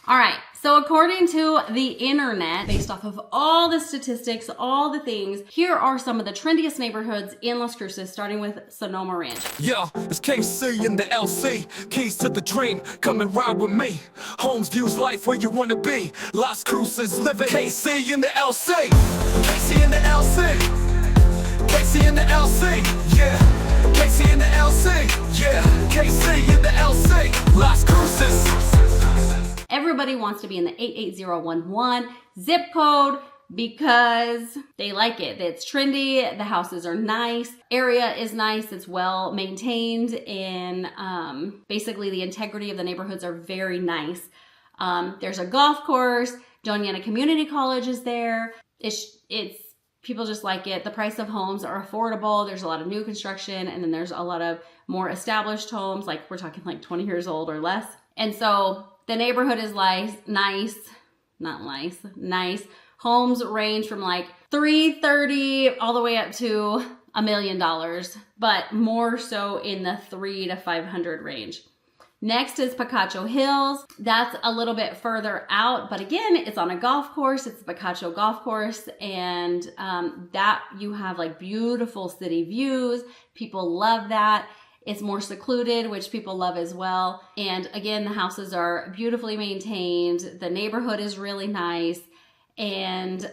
All right, so according to the internet, based off of all the statistics, all the things, here are some of the trendiest neighborhoods in Las Cruces, starting with Sonoma Ranch. Yeah, it's Kacie in the LC. Keys to the dream, come and ride with me. Homes, views, life where you wanna be. Las Cruces, living Kacie in the LC. Kacie in the LC. Kacie in the LC, yeah. Kacie in the LC, yeah. Kacie in the LC. Las Cruces. Everybody wants to be in the 88011 zip code because they like it. It's trendy, the houses are nice, area is nice, it's well maintained, and basically the integrity of the neighborhoods are very nice. There's a golf course, Boylan-Henke Community College is there. It's people just like it. The price of homes are affordable. There's a lot of new construction, and then there's a lot of more established homes, like we're talking like 20 years old or less. And so the neighborhood is nice. Homes range from like $330 all the way up to $1 million, but more so in the $300 to $500 range. Next is Picacho Hills. That's a little bit further out, but again, it's on a golf course. It's the Picacho golf course, and that you have like beautiful city views. People love that. It's more secluded, which people love as well. And again, the houses are beautifully maintained. The neighborhood is really nice. And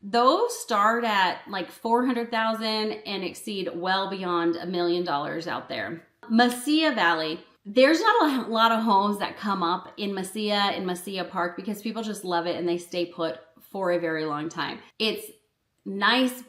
those start at like $400,000 and exceed well beyond $1 million out there. Mesilla Valley. There's not a lot of homes that come up in Mesilla Park, because people just love it and they stay put for a very long time. It's nice.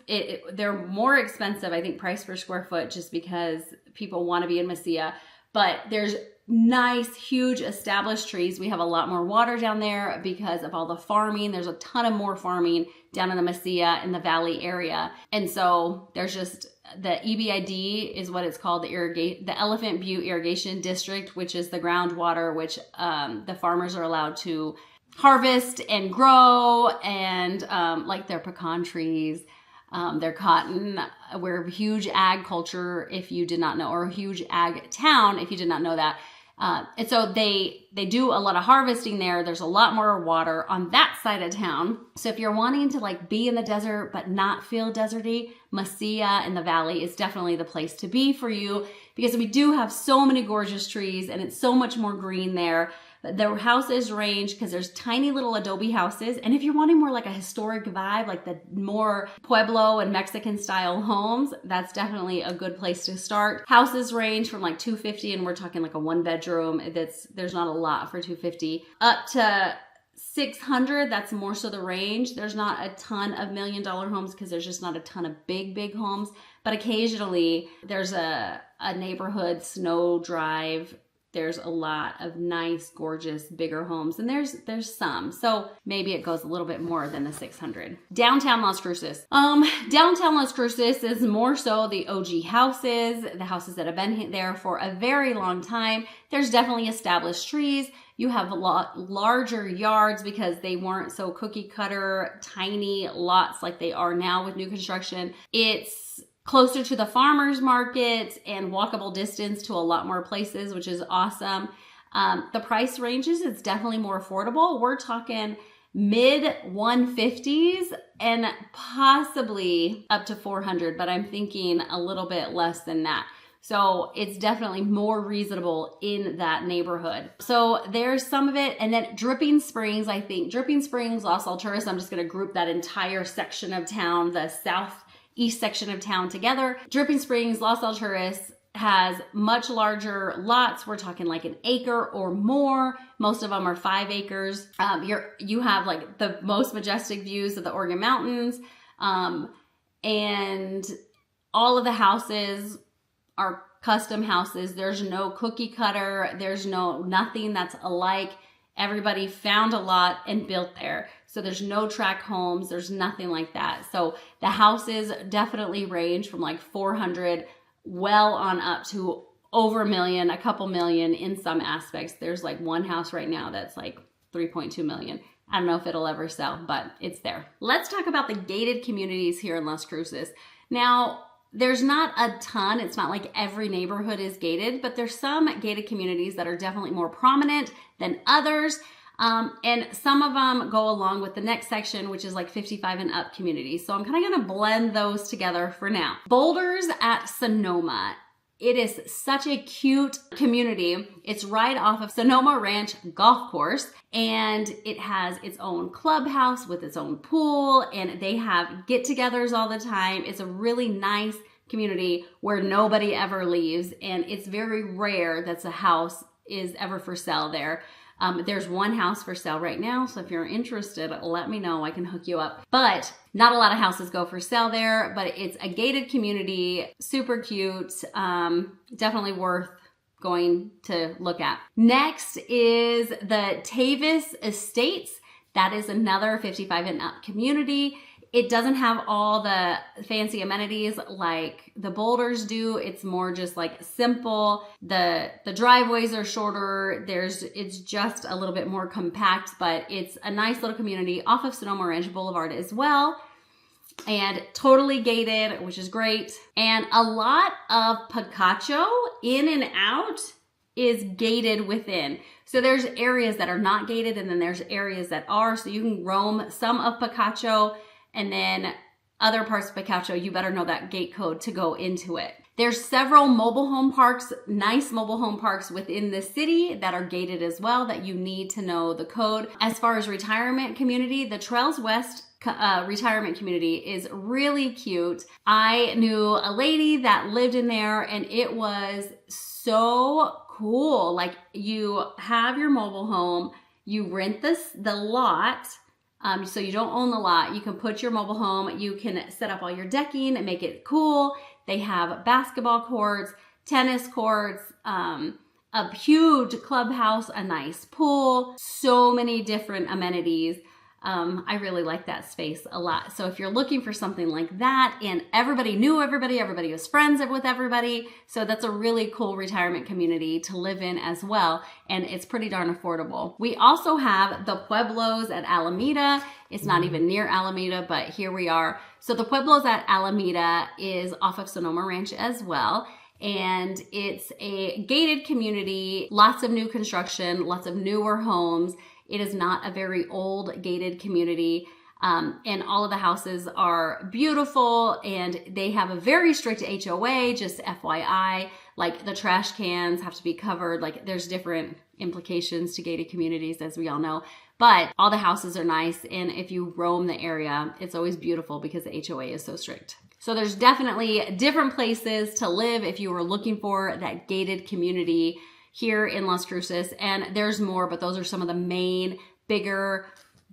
They're more expensive, I think, price per square foot, just because people want to be in Mesilla. But there's nice, huge established trees. We have a lot more water down there because of all the farming. There's a ton of more farming down in the Mesilla in the valley area. And so there's just the EBID is what it's called, the Elephant Butte Irrigation District, which is the groundwater, which the farmers are allowed to harvest and grow, and like their pecan trees, their cotton. We're a huge ag culture, if you did not know, or a huge ag town, if you did not know that. And so they do a lot of harvesting there. There's a lot more water on that side of town. So if you're wanting to like be in the desert but not feel deserty, Mesilla in the valley is definitely the place to be for you, because we do have so many gorgeous trees and it's so much more green there. The houses range, because there's tiny little adobe houses. And if you're wanting more like a historic vibe, like the more Pueblo and Mexican style homes, that's definitely a good place to start. Houses range from like $250, and we're talking like a 1-bedroom. There's not a lot for $250, up to $600. That's more so the range. There's not a ton of $1 million homes because there's just not a ton of big homes. But occasionally there's a neighborhood, Snow Drive. There's a lot of nice, gorgeous, bigger homes, and there's some. So maybe it goes a little bit more than the 600. Downtown Las Cruces. Downtown Las Cruces is more so the OG houses, the houses that have been there for a very long time. There's definitely established trees. You have a lot larger yards because they weren't so cookie cutter, tiny lots like they are now with new construction. It's closer to the farmers market and walkable distance to a lot more places, which is awesome. The price ranges, it's definitely more affordable. We're talking mid 150s and possibly up to 400, but I'm thinking a little bit less than that. So it's definitely more reasonable in that neighborhood. So there's some of it. And then Dripping Springs, I think. Dripping Springs, Las Alturas, I'm just going to group that entire section of town, the southeast section of town, together. Dripping Springs, Las Alturas has much larger lots. We're talking like an acre or more. Most of them are 5 acres. You have like the most majestic views of the Oregon Mountains. And all of the houses are custom houses. There's no cookie cutter. There's nothing that's alike. Everybody found a lot and built there. So there's no tract homes. There's nothing like that. So the houses definitely range from like 400 well on up to over $1 million, a couple million in some aspects. There's like one house right now that's like 3.2 million. I don't know if it'll ever sell, but it's there. Let's talk about the gated communities here in Las Cruces. Now, there's not a ton. It's not like every neighborhood is gated, but there's some gated communities that are definitely more prominent than others. And some of them go along with the next section, which is like 55 and up communities. So I'm kind of going to blend those together for now. Boulders at Sonoma. It is such a cute community. It's right off of Sonoma Ranch golf course, and it has its own clubhouse with its own pool, and they have get-togethers all the time. It's a really nice community where nobody ever leaves, and it's very rare that a house is ever for sale there. There's one house for sale right now, so if you're interested, let me know. I can hook you up. But not a lot of houses go for sale there, but it's a gated community, super cute, definitely worth going to look at. Next is the Tavis Estates. That is another 55 and up community. It doesn't have all the fancy amenities like the Boulders do. It's more just like simple. The driveways are shorter. It's just a little bit more compact, but it's a nice little community off of Sonoma Ranch Boulevard as well. And totally gated, which is great. And a lot of Picacho in and out is gated within. So there's areas that are not gated, and then there's areas that are. So you can roam some of Picacho, and then other parts of Picacho, you better know that gate code to go into it. There's several mobile home parks, nice mobile home parks within the city that are gated as well that you need to know the code. As far as retirement community, the Trails West retirement community is really cute. I knew a lady that lived in there, and it was so cool. Like, you have your mobile home, you rent the lot. So you don't own the lot. You can put your mobile home, you can set up all your decking and make it cool. They have basketball courts, tennis courts, a huge clubhouse, a nice pool, so many different amenities. I really like that space a lot. So if you're looking for something like that, and everybody knew everybody was friends with everybody, so that's a really cool retirement community to live in as well, and it's pretty darn affordable. We also have the Pueblos at Alameda. It's not even near Alameda, but here we are. So the Pueblos at Alameda is off of Sonoma Ranch as well. And it's a gated community, lots of new construction, lots of newer homes. It is not a very old gated community, and all of the houses are beautiful, and they have a very strict HOA, just FYI, like the trash cans have to be covered. Like, there's different implications to gated communities, as we all know, but all the houses are nice, and if you roam the area, it's always beautiful because the HOA is so strict. So there's definitely different places to live if you were looking for that gated community here in Las Cruces, and there's more, but those are some of the main, bigger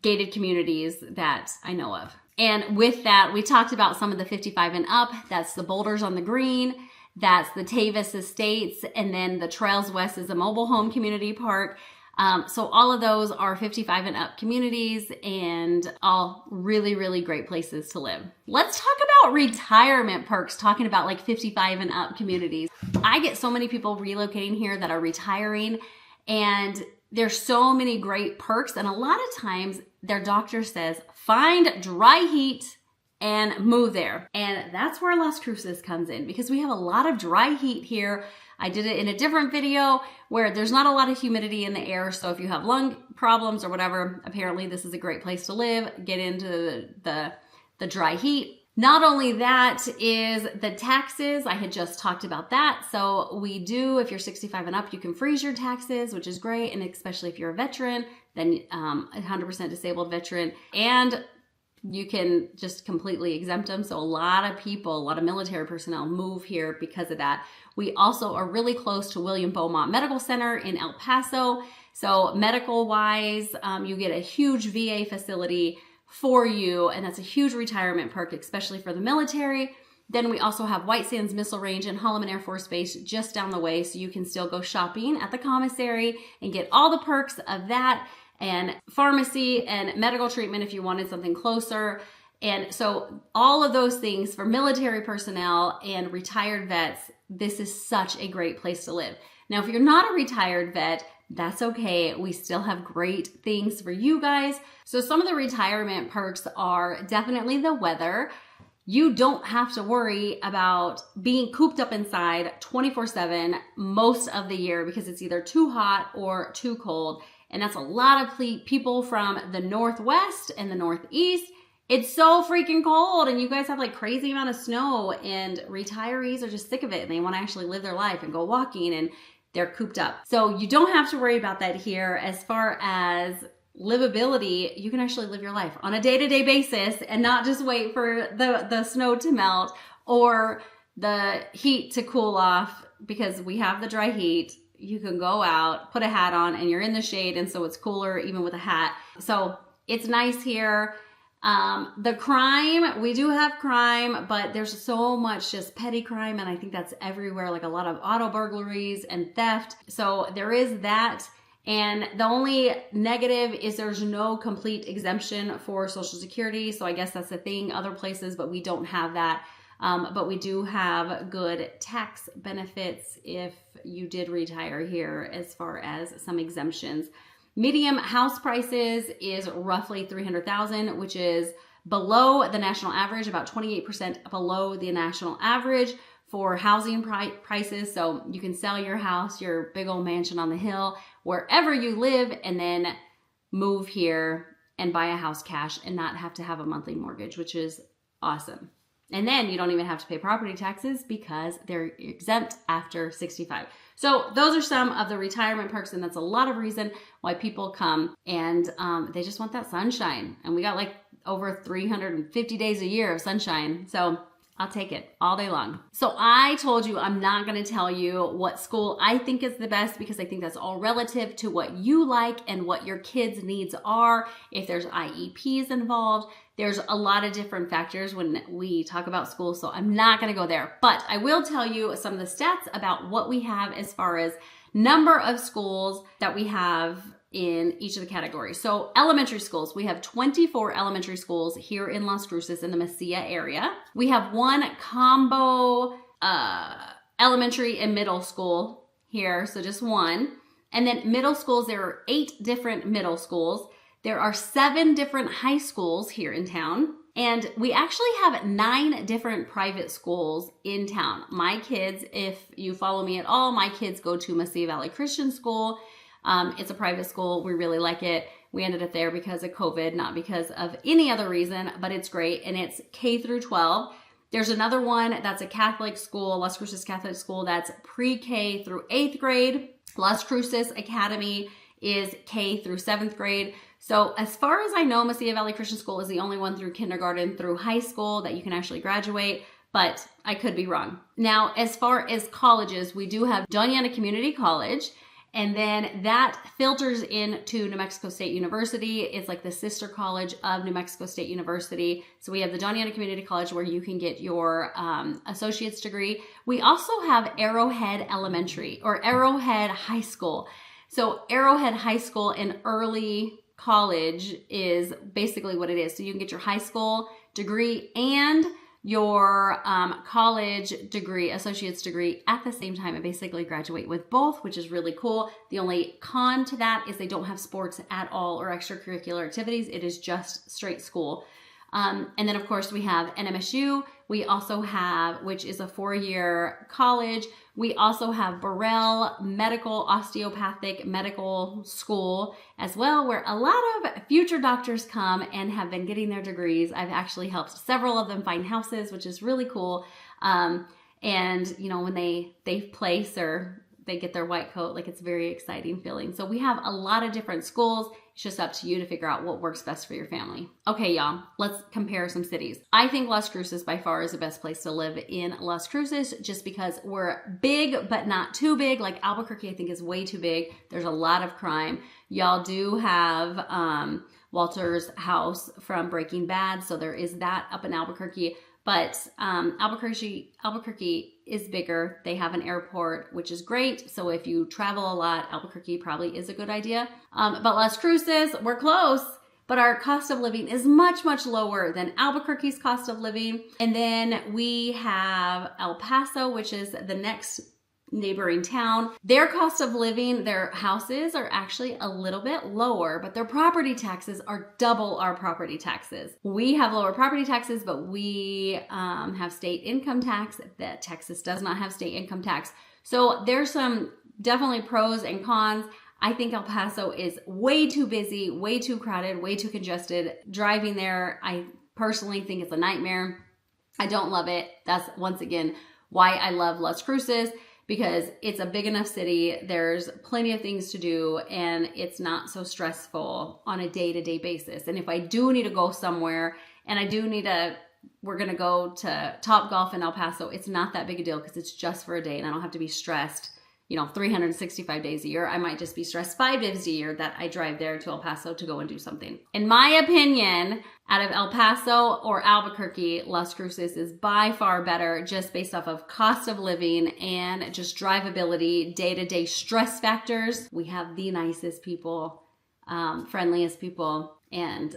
gated communities that I know of. And with that, we talked about some of the 55 and up. That's the Boulders on the Green, that's the Tavis Estates, and then the Trails West is a mobile home community park. So all of those are 55 and up communities, and all really, really great places to live. Let's talk about retirement perks, talking about like 55 and up communities. I get so many people relocating here that are retiring, and there's so many great perks. And a lot of times their doctor says, find dry heat and move there. And that's where Las Cruces comes in, because we have a lot of dry heat here. I did it in a different video where there's not a lot of humidity in the air. So if you have lung problems or whatever, apparently this is a great place to live. Get into the dry heat. Not only that is the taxes. I had just talked about that. So we do, if you're 65 and up, you can freeze your taxes, which is great. And especially if you're a veteran, then 100% disabled veteran, and you can just completely exempt them. So a lot of people, a lot of military personnel move here because of that. We also are really close to William Beaumont Medical Center in El Paso. So medical wise, you get a huge VA facility for you, and that's a huge retirement perk, especially for the military. Then we also have White Sands Missile Range and Holloman Air Force Base just down the way, so you can still go shopping at the commissary and get all the perks of that, and pharmacy and medical treatment if you wanted something closer. And so all of those things for military personnel and retired vets, this is such a great place to live. Now, if you're not a retired vet, that's okay. We still have great things for you guys. So some of the retirement perks are definitely the weather. You don't have to worry about being cooped up inside 24/7 most of the year because it's either too hot or too cold. and that's a lot of people from the Northwest and the Northeast. It's so freaking cold, and you guys have like crazy amount of snow, and retirees are just sick of it, and they want to actually live their life and go walking, and they're cooped up. So you don't have to worry about that here. As far as livability, you can actually live your life on a day-to-day basis and not just wait for the snow to melt or the heat to cool off, because we have the dry heat. You can go out, put a hat on, and you're in the shade, and so it's cooler even with a hat. So it's nice here. The crime, we do have crime, but there's so much just petty crime, and I think that's everywhere, like a lot of auto burglaries and theft. So there is that. And the only negative is there's no complete exemption for Social Security. So I guess that's a thing other places, but we don't have that. But we do have good tax benefits if you did retire here, as far as some exemptions. Medium house prices is roughly $300,000, which is below the national average, about 28% below the national average for housing prices. So you can sell your house, your big old mansion on the hill, wherever you live, and then move here and buy a house cash and not have to have a monthly mortgage, which is awesome. And then you don't even have to pay property taxes because they're exempt after 65. So those are some of the retirement perks, and that's a lot of reason why people come, and they just want that sunshine. And we got like over 350 days a year of sunshine. So I'll take it all day long. So I told you I'm not going to tell you what school I think is the best, because I think that's all relative to what you like and what your kids' needs are. If there's IEPs involved, there's a lot of different factors when we talk about school. So I'm not going to go there, but I will tell you some of the stats about what we have as far as number of schools that we have in each of the categories. So elementary schools, we have 24 elementary schools here in Las Cruces in the Mesilla area. We have one combo elementary and middle school here, so just one. And then middle schools, there are 8 different middle schools. There are 7 different high schools here in town. And we actually have 9 different private schools in town. My kids, if you follow me at all, my kids go to Mesilla Valley Christian School. It's a private school. We really like it. We ended up there because of COVID, not because of any other reason, but it's great. And it's K through 12. There's another one that's a Catholic school, Las Cruces Catholic School, that's pre-K through 8th grade. Las Cruces Academy is K through 7th grade. So as far as I know, Mesilla Valley Christian School is the only one through kindergarten through high school that you can actually graduate, but I could be wrong. Now, as far as colleges, we do have Doñana Community College, and then that filters into New Mexico State University. It's like the sister college of New Mexico State University. So we have the Doñana Community College where you can get your associate's degree. We also have Arrowhead Elementary or Arrowhead High School. So Arrowhead High School and early college is basically what it is. So you can get your high school degree and your college degree, associate's degree at the same time, and basically graduate with both, which is really cool. The only con to that is they don't have sports at all or extracurricular activities. It is just straight school. And then of course we have NMSU. We also have, which is a 4-year college. We also have Burrell Medical Osteopathic Medical School as well, where a lot of future doctors come and have been getting their degrees. I've actually helped several of them find houses, which is really cool. And you know, when they place or they get their white coat, like it's very exciting feeling. So we have a lot of different schools. It's just up to you to figure out what works best for your family. Okay, y'all, let's compare some cities. I think Las Cruces by far is the best place to live in Las Cruces, just because we're big, but not too big. Like Albuquerque, I think is way too big. There's a lot of crime. Y'all do have Walter's house from Breaking Bad. So there is that up in Albuquerque. But Albuquerque is bigger. They have an airport, which is great. So if you travel a lot, Albuquerque probably is a good idea. But Las Cruces, we're close, but our cost of living is much, much lower than Albuquerque's cost of living. And then we have El Paso, which is the next neighboring town. Their cost of living, their houses are actually a little bit lower, but their property taxes are double our property taxes. We have lower property taxes, but we have state income tax. That Texas does not have state income tax. So there's some definitely pros and cons. I think El Paso is way too busy, way too crowded, way too congested. Driving there, I personally think it's a nightmare. I don't love it. That's, once again, why I love Las Cruces, because it's a big enough city. There's plenty of things to do, and it's not so stressful on a day-to-day basis. And if I do need to go somewhere, and we're going to go to Top Golf in El Paso, it's not that big a deal because it's just for a day and I don't have to be stressed, 365 days a year. I might just be stressed 5 days a year that I drive there to El Paso to go and do something. In my opinion, out of El Paso or Albuquerque, Las Cruces is by far better just based off of cost of living and just drivability, day-to-day stress factors. We have the nicest people, friendliest people, and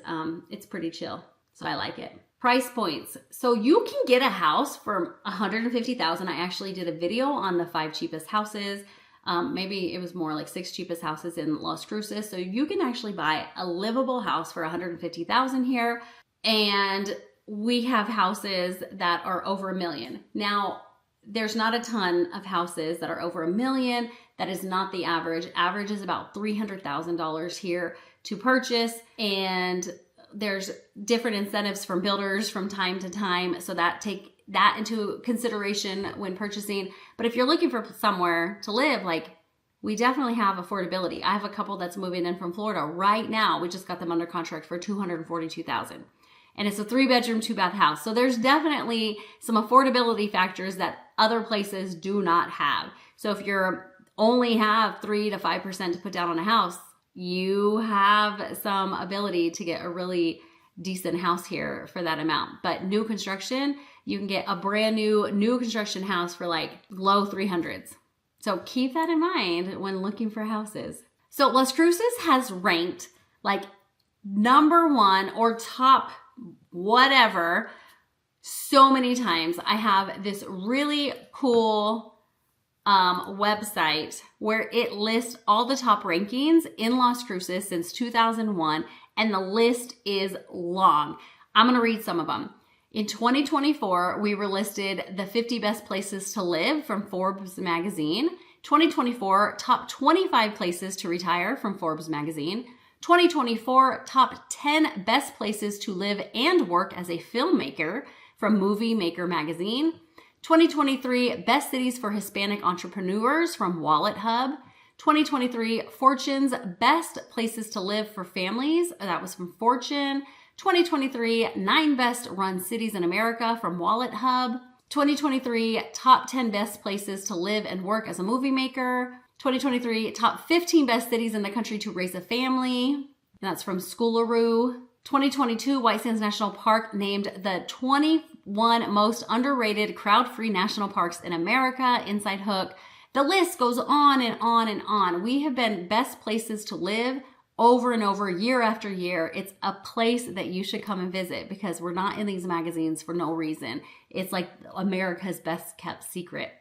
it's pretty chill. So I like it. Price points. So you can get a house for $150,000. I actually did a video on the 5 cheapest houses. Maybe it was more like 6 cheapest houses in Las Cruces. So you can actually buy a livable house for $150,000 here. And we have houses that are over $1 million. Now, there's not a ton of houses that are over $1 million. That is not the average. Average is about $300,000 here to purchase. And there's different incentives from builders from time to time. So take that into consideration when purchasing. But if you're looking for somewhere to live, we definitely have affordability. I have a couple that's moving in from Florida right now. We just got them under contract for $242,000. And it's a 3-bedroom, 2-bath house. So there's definitely some affordability factors that other places do not have. So if you only have 3 to 5% to put down on a house, you have some ability to get a really decent house here for that amount. But new construction, you can get a brand new construction house for low 300s. So keep that in mind when looking for houses. So Las Cruces has ranked number 1 or top whatever so many times. I have this really cool website where it lists all the top rankings in Las Cruces since 2001, and the list is long. I'm going to read some of them. In 2024, we were listed the 50 best places to live from Forbes magazine. 2024, top 25 places to retire from Forbes magazine. 2024, top 10 best places to live and work as a filmmaker from Movie Maker magazine. 2023 Best Cities for Hispanic Entrepreneurs from Wallet Hub. 2023 Fortune's Best Places to Live for Families. That was from Fortune. 2023 9 Best Run Cities in America from Wallet Hub. 2023 Top 10 Best Places to Live and Work as a Movie Maker. 2023 Top 15 Best Cities in the Country to Raise a Family. That's from Schoolaroo. 2022 White Sands National Park named the 21 most underrated crowd-free national parks in America, Inside Hook. The list goes on and on and on. We have been best places to live over and over, year after year. It's a place that you should come and visit because we're not in these magazines for no reason. It's like America's best kept secret.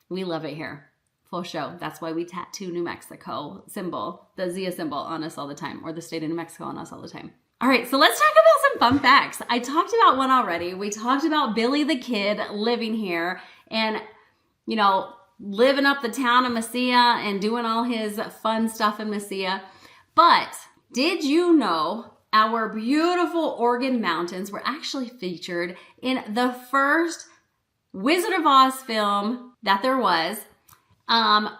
We love it here. Full show. That's why we tattoo New Mexico symbol, the Zia symbol on us all the time, or the state of New Mexico on us all the time. All right, so let's talk about some fun facts. I talked about one already. We talked about Billy the Kid living here and, living up the town of Mesilla and doing all his fun stuff in Mesilla. But did you know our beautiful Oregon mountains were actually featured in the first Wizard of Oz film that there was?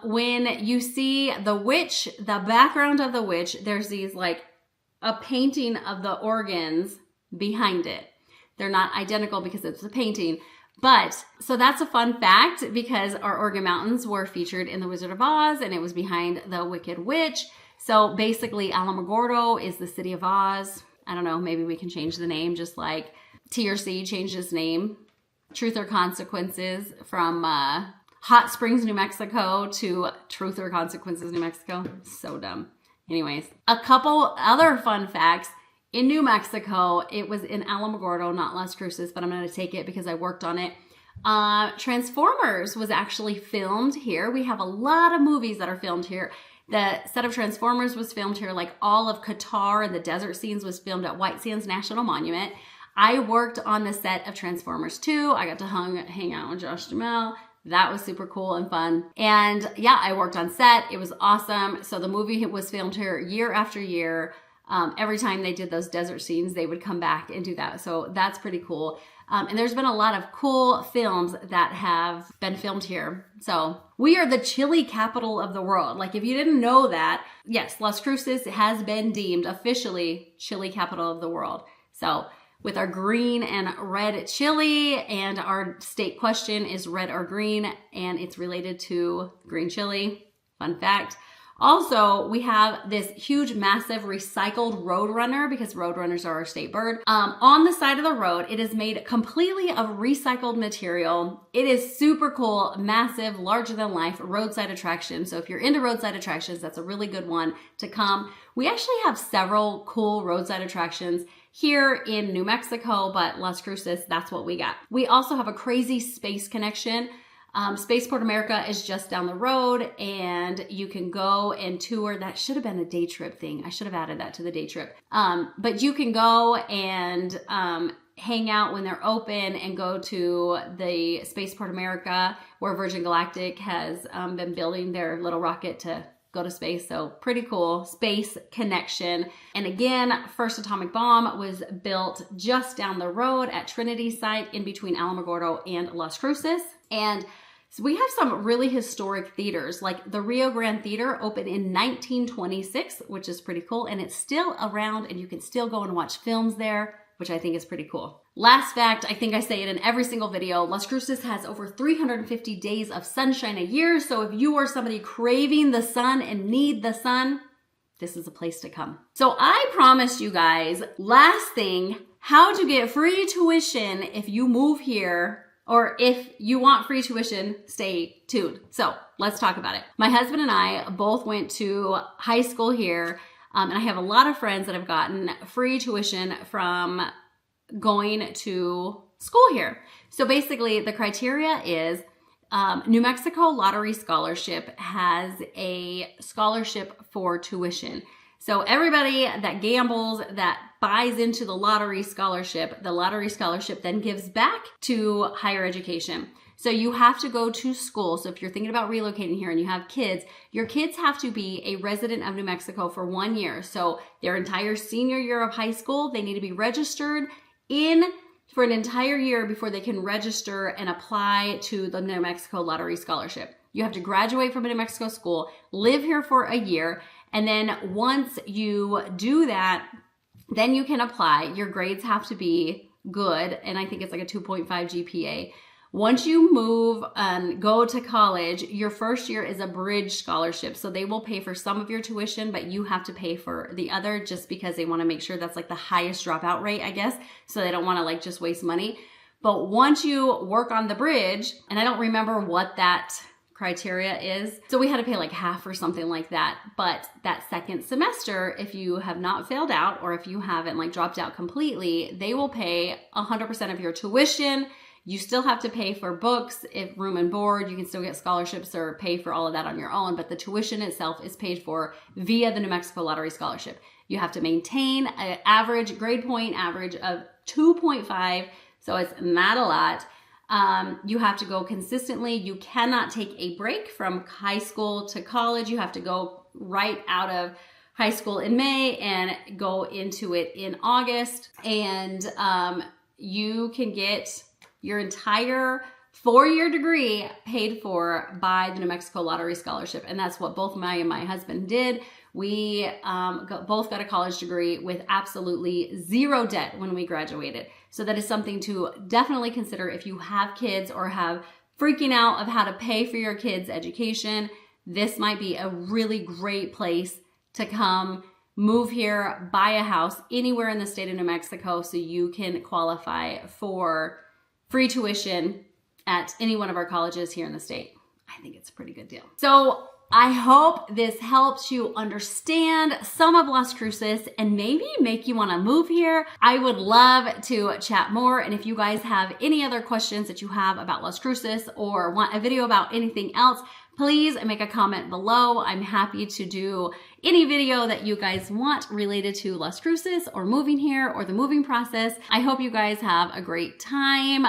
When you see the witch, the background of the witch, there's these a painting of the organs behind it. They're not identical because it's a painting. But, so that's a fun fact because our Oregon mountains were featured in The Wizard of Oz and it was behind the Wicked Witch. So basically Alamogordo is the city of Oz. I don't know, maybe we can change the name just like TRC changed its name. Truth or Consequences from Hot Springs, New Mexico to Truth or Consequences, New Mexico. So dumb. Anyways, a couple other fun facts. In New Mexico, it was in Alamogordo, not Las Cruces, but I'm going to take it because I worked on it. Transformers was actually filmed here. We have a lot of movies that are filmed here. The set of Transformers was filmed here, all of Qatar and the desert scenes was filmed at White Sands National Monument. I worked on the set of Transformers 2. I got to hang out with Josh Duhamel. that was super cool and fun. And yeah, I worked on set. It was awesome. So the movie was filmed here year after year. Every time they did those desert scenes, they would come back and do that. So that's pretty cool. And there's been a lot of cool films that have been filmed here. So we are the chili capital of the world. Like if you didn't know that, yes, Las Cruces has been deemed officially chili capital of the world. So with our green and red chili, and our state question is red or green, and it's related to green chili. Fun fact. Also, we have this huge, massive recycled Roadrunner, because Roadrunners are our state bird. On the side of the road, it is made completely of recycled material. It is super cool, massive, larger than life roadside attraction. So if you're into roadside attractions, that's a really good one to come. We actually have several cool roadside attractions here in New Mexico, but Las Cruces, that's what we got. We also have a crazy space connection. Spaceport America is just down the road, and you can go and tour. That should have been a day trip thing. I should have added that to the day trip. But you can go and hang out when they're open and go to the Spaceport America, where Virgin Galactic has been building their little rocket to go to space. So pretty cool space connection. And again, first atomic bomb was built just down the road at Trendy site in between Alamogordo and Las Cruces. And so we have some really historic theaters, like the Rio Grande Theater opened in 1926, which is pretty cool. And it's still around, and you can still go and watch films there, which I think is pretty cool. Last fact, I think I say it in every single video, Las Cruces has over 350 days of sunshine a year. So if you are somebody craving the sun and need the sun, this is a place to come. So I promised you guys, last thing, how to get free tuition if you move here, or if you want free tuition, stay tuned. So let's talk about it. My husband and I both went to high school here, and I have a lot of friends that have gotten free tuition from going to school here. So basically the criteria is New Mexico Lottery Scholarship has a scholarship for tuition. So everybody that gambles, that buys into the lottery scholarship then gives back to higher education. So you have to go to school. So if you're thinking about relocating here and you have kids, your kids have to be a resident of New Mexico for 1 year. So their entire senior year of high school, they need to be registered in for an entire year before they can register and apply to the New Mexico Lottery Scholarship. You have to graduate from a New Mexico school, live here for a year, and then once you do that, then you can apply. Your grades have to be good, and I think it's like a 2.5 GPA. Once you move and go to college, your first year is a bridge scholarship. So they will pay for some of your tuition, but you have to pay for the other, just because they want to make sure that's like the highest dropout rate, I guess. So they don't want to like just waste money. But once you work on the bridge, and I don't remember what that criteria is. So we had to pay like half or something like that. But that second semester, if you have not failed out, or if you haven't like dropped out completely, they will pay 100% of your tuition. You still have to pay for books, if room and board, you can still get scholarships or pay for all of that on your own, but the tuition itself is paid for via the New Mexico Lottery Scholarship. You have to maintain an average, grade point average of 2.5, so it's not a lot. You have to go consistently. You cannot take a break from high school to college. You have to go right out of high school in May and go into it in August. And you can get your entire 4-year degree paid for by the New Mexico Lottery Scholarship. And that's what both my husband did. We both got a college degree with absolutely zero debt when we graduated. So that is something to definitely consider if you have kids or have freaking out of how to pay for your kids' education. This might be a really great place to come, move here, buy a house anywhere in the state of New Mexico so you can qualify for free tuition at any one of our colleges here in the state. I think it's a pretty good deal. So I hope this helps you understand some of Las Cruces and maybe make you want to move here. I would love to chat more. And if you guys have any other questions that you have about Las Cruces or want a video about anything else, please make a comment below. I'm happy to do any video that you guys want related to Las Cruces or moving here or the moving process. I hope you guys have a great time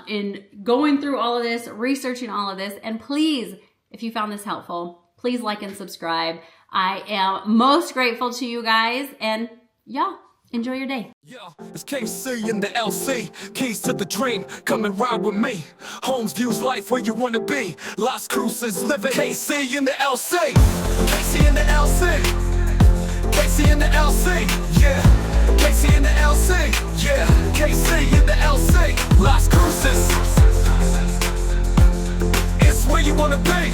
in going through all of this, researching all of this. And please, if you found this helpful, please like and subscribe. I am most grateful to you guys, and y'all enjoy your day. Yeah, it's Kacie in the LC. Keys to the dream, come and ride with me. Homes, views, life where you wanna be. Las Cruces, living Kacie in the LC. Kacie in the LC. Kacie in the LC. Yeah. Kacie in the LC. Yeah. Kacie in the LC. Las Cruces. It's where you wanna be.